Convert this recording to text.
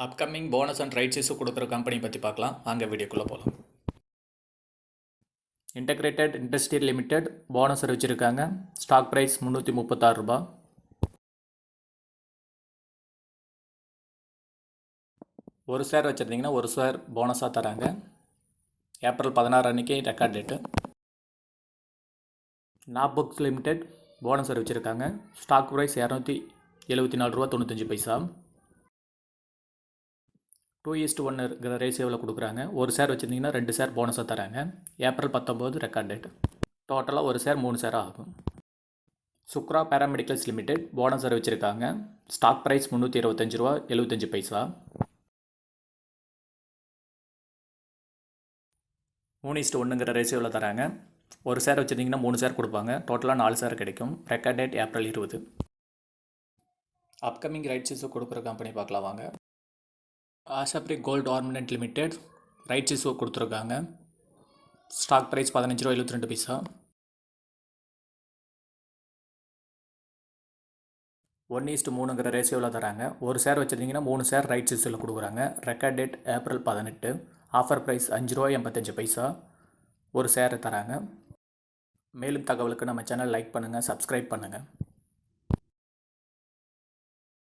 Upcoming bonus and rights issue கொடுக்குற company பற்றி பார்க்கலாம். வாங்க வீடியோக்குள்ளே போகலாம். இன்டகிரேட்டட் இண்டஸ்ட்ரியல் லிமிடெட் போனஸ் அறிவிச்சிருக்காங்க. Stock price ₹336. ஒரு ஷேர் வச்சுருந்தீங்கன்னா ஒரு ஷேர் போனஸாக தராங்க. ஏப்ரல் 16 அன்றைக்கி record date. Naapbooks limited bonus அறிவிச்சிருக்காங்க. Stock price ₹274.95. 2:1 இருக்கிற ரேஷியோவில் கொடுக்குறாங்க. ஒரு ஷேர் வச்சுருந்தீங்கன்னா 2 ஷேர் போனஸாக தராங்க. April 19 record date. டோட்டலாக ஒரு ஷேர் 3 ஷேராக ஆகும். சுக்ரா பேராமெடிக்கல்ஸ் லிமிடெட் போனஸ் அறிவிச்சிருக்காங்க. Stock price ₹325.75. 3:1 ரேஷியோவில் தராங்க. ஒரு ஷேர் வச்சுருந்தீங்கன்னா 3 ஷேர் கொடுப்பாங்க. டோட்டலாக 4 ஷேர் கிடைக்கும். Record date April 20. Upcoming rights issue கொடுக்குற கம்பெனி பார்க்கலாம் வாங்க. Ashapuri gold ornament limited rights issue கொடுத்துருக்காங்க. Stock price ₹15.72. 1:3 ரேஷியோவில் தராங்க. ஒரு ஷேர் வச்சுருந்தீங்கன்னா 3 ஷேர் ரைட்ஸ் இஷ்யூவில் கொடுக்குறாங்க. Record date April 18. Offer price ₹5.85. ஒரு ஷேர் தராங்க. மேலும் தகவலுக்கு நம்ம சேனல் லைக் பண்ணுங்கள், சப்ஸ்கிரைப் பண்ணுங்கள்.